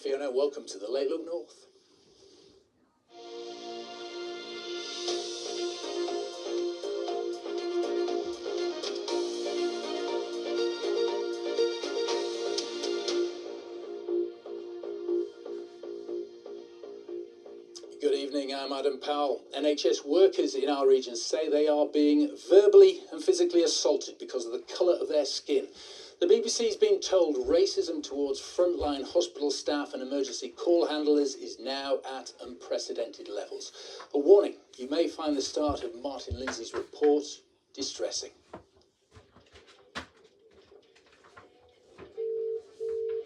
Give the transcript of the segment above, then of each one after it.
Fiona, welcome to the Late Look North. Good evening, I'm Adam Powell. NHS workers in our region say they are being verbally and physically assaulted because of the colour of their skin. The BBC's been told racism towards frontline hospital staff and emergency call handlers is now at unprecedented levels. A warning, you may find the start of Martin Lindsay's report distressing.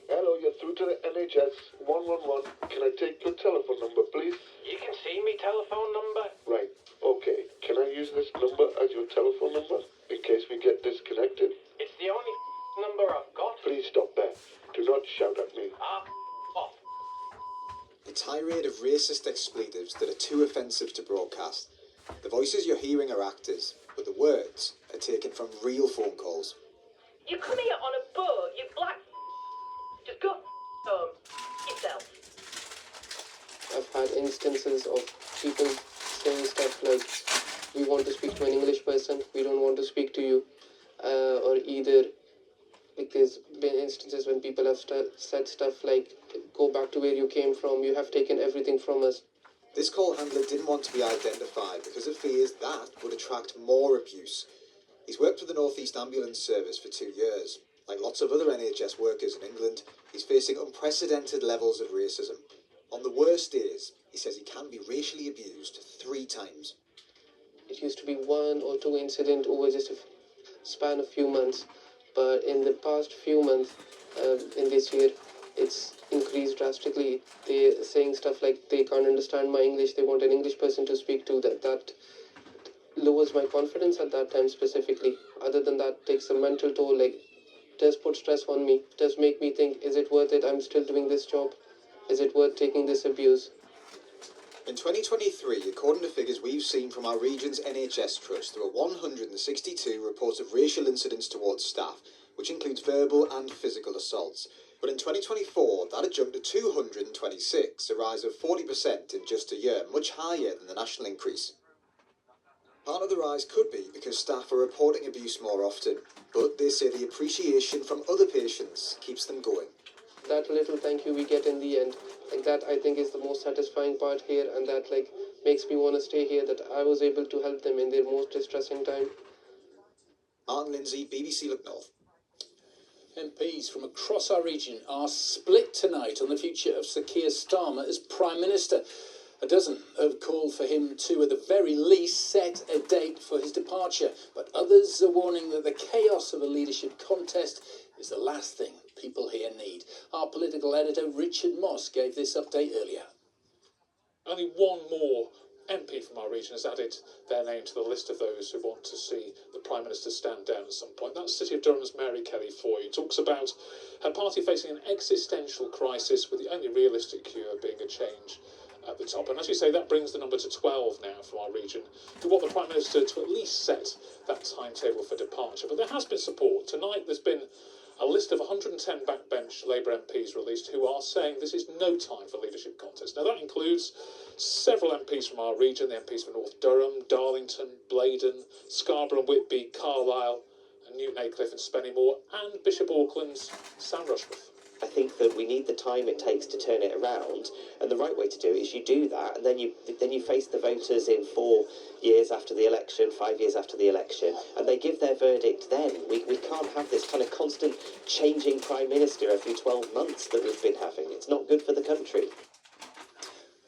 Hello, you're through to the NHS 111. Can I take your telephone number, please? You can see me telephone number. Right, okay. Can I use this number as your telephone number in case we get disconnected? It's the only number I've got. Please stop there. Do not shout at me. Off. A tirade of racist expletives that are too offensive to broadcast. The voices you're hearing are actors, but the words are taken from real phone calls. You come here on a boat, you black. Just go home yourself. I've had instances of people saying stuff like, we want to speak to an English person, we don't want to speak to you. Or either, like there's been instances when people have said stuff like, go back to where you came from, you have taken everything from us. This call handler didn't want to be identified because of fears that would attract more abuse. He's worked for the North East Ambulance Service for 2 years. Like lots of other NHS workers in England, he's facing unprecedented levels of racism. On the worst days, he says he can be racially abused 3 times. It used to be 1 or 2 incidents over just a span of few months, but in the past few months, in this year, it's increased drastically. They're saying stuff like they can't understand my English, they want an English person to speak to. That lowers my confidence at that time specifically. Other than that, takes a mental toll, like does put stress on me, does make me think, is it worth it? I'm still doing this job. Is it worth taking this abuse? In 2023, according to figures we've seen from our region's NHS Trust, there were 162 reports of racial incidents towards staff, which includes verbal and physical assaults. But in 2024, that had jumped to 226, a rise of 40% in just a year, much higher than the national increase. Part of the rise could be because staff are reporting abuse more often, but they say the appreciation from other patients keeps them going. That little thank you we get in the end, like that I think is the most satisfying part here, and that like makes me want to stay here, that I was able to help them in their most distressing time. Martin Lindsay, BBC Look North. MPs from across our region are split tonight on the future of Sir Keir Starmer as Prime Minister. A dozen have called for him to, at the very least, set a date for his departure, but others are warning that the chaos of a leadership contest is the last thing people here need. Our political editor Richard Moss gave this update earlier. Only one more MP from our region has added their name to the list of those who want to see the Prime Minister stand down at some point. That's City of Durham's Mary Kelly Foy, who talks about her party facing an existential crisis with the only realistic cure being a change at the top. And as you say, that brings the number to 12 now from our region, who want the Prime Minister to at least set that timetable for departure. But there has been support. Tonight there's been a list of 110 backbench Labour MPs released who are saying this is no time for leadership contest. Now that includes several MPs from our region, the MPs for North Durham, Darlington, Blaydon, Scarborough and Whitby, Carlisle, and Newton Aycliffe and Spennymoor, and Bishop Auckland's Sam Rushworth. I think that we need the time it takes to turn it around, and the right way to do it is you do that, and then you face the voters in 4 years after the election, 5 years after the election, and they give their verdict then. We can't have this kind of constant changing Prime Minister every 12 months that we've been having. It's not good for the country.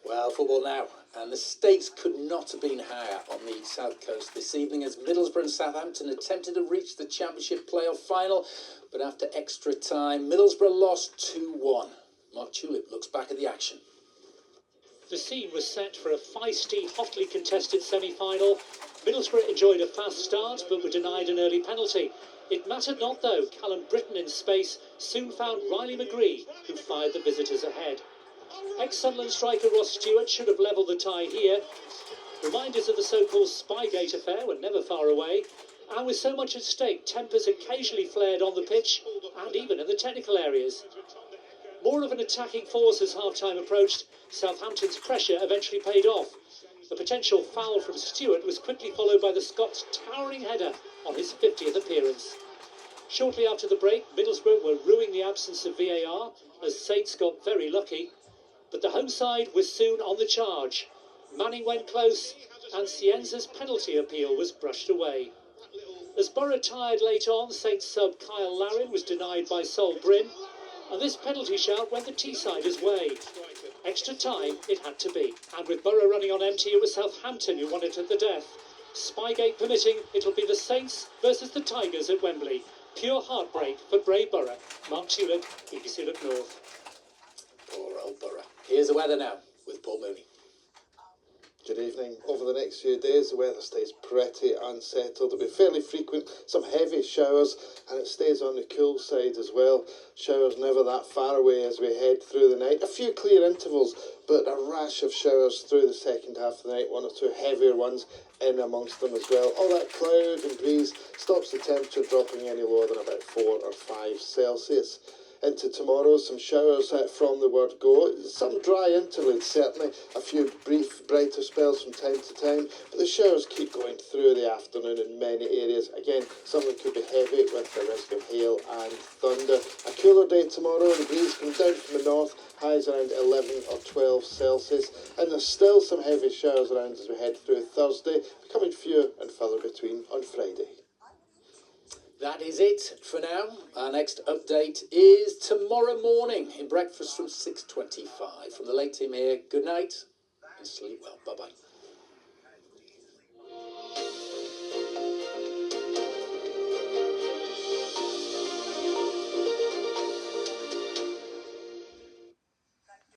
Well, football now, and the stakes could not have been higher on the South Coast this evening as Middlesbrough and Southampton attempted to reach the Championship playoff final, but after extra time, Middlesbrough lost 2-1. Mark Tulip looks back at the action. The scene was set for a feisty, hotly contested semi-final. Middlesbrough enjoyed a fast start, but were denied an early penalty. It mattered not, though. Callum Britton in space soon found Riley McGree, who fired the visitors ahead. Ex-Sunderland striker Ross Stewart should have levelled the tie here. Reminders of the so-called Spygate affair were never far away, and with so much at stake, tempers occasionally flared on the pitch and even in the technical areas. More of an attacking force as half-time approached. Southampton's pressure eventually paid off. The potential foul from Stewart was quickly followed by the Scots' towering header on his 50th appearance. Shortly after the break, Middlesbrough were rueing the absence of VAR as Saints got very lucky. But the home side was soon on the charge. Manning went close and Cienza's penalty appeal was brushed away. As Borough tired late on, Saints sub Kyle Larin was denied by Sol Bryn, and this penalty shout went the Teesiders' way. Extra time it had to be, and with Borough running on empty, it was Southampton who won it at the death. Spygate permitting, it'll be the Saints versus the Tigers at Wembley. Pure heartbreak for Bray Borough. Mark Tulip, BBC Look North. Poor old Borough. Here's the weather now with Paul Mooney. Good evening. Over the next few days, the weather stays pretty unsettled. It'll be fairly frequent, some heavy showers, and it stays on the cool side as well. Showers never that far away as we head through the night. A few clear intervals, but a rash of showers through the second half of the night. One or two heavier ones in amongst them as well. All that cloud and breeze stops the temperature dropping any lower than about 4 or 5 Celsius. Into tomorrow, some showers from the word go. Some dry interludes, certainly. A few brief, brighter spells from time to time. But the showers keep going through the afternoon in many areas. Again, some of them could be heavy with the risk of hail and thunder. A cooler day tomorrow. The breeze comes down from the north. Highs around 11 or 12 Celsius. And there's still some heavy showers around as we head through Thursday. Becoming fewer and further between on Friday. That is it for now. Our next update is tomorrow morning in breakfast from 6:25. From the late team here, good night and sleep well. Bye-bye.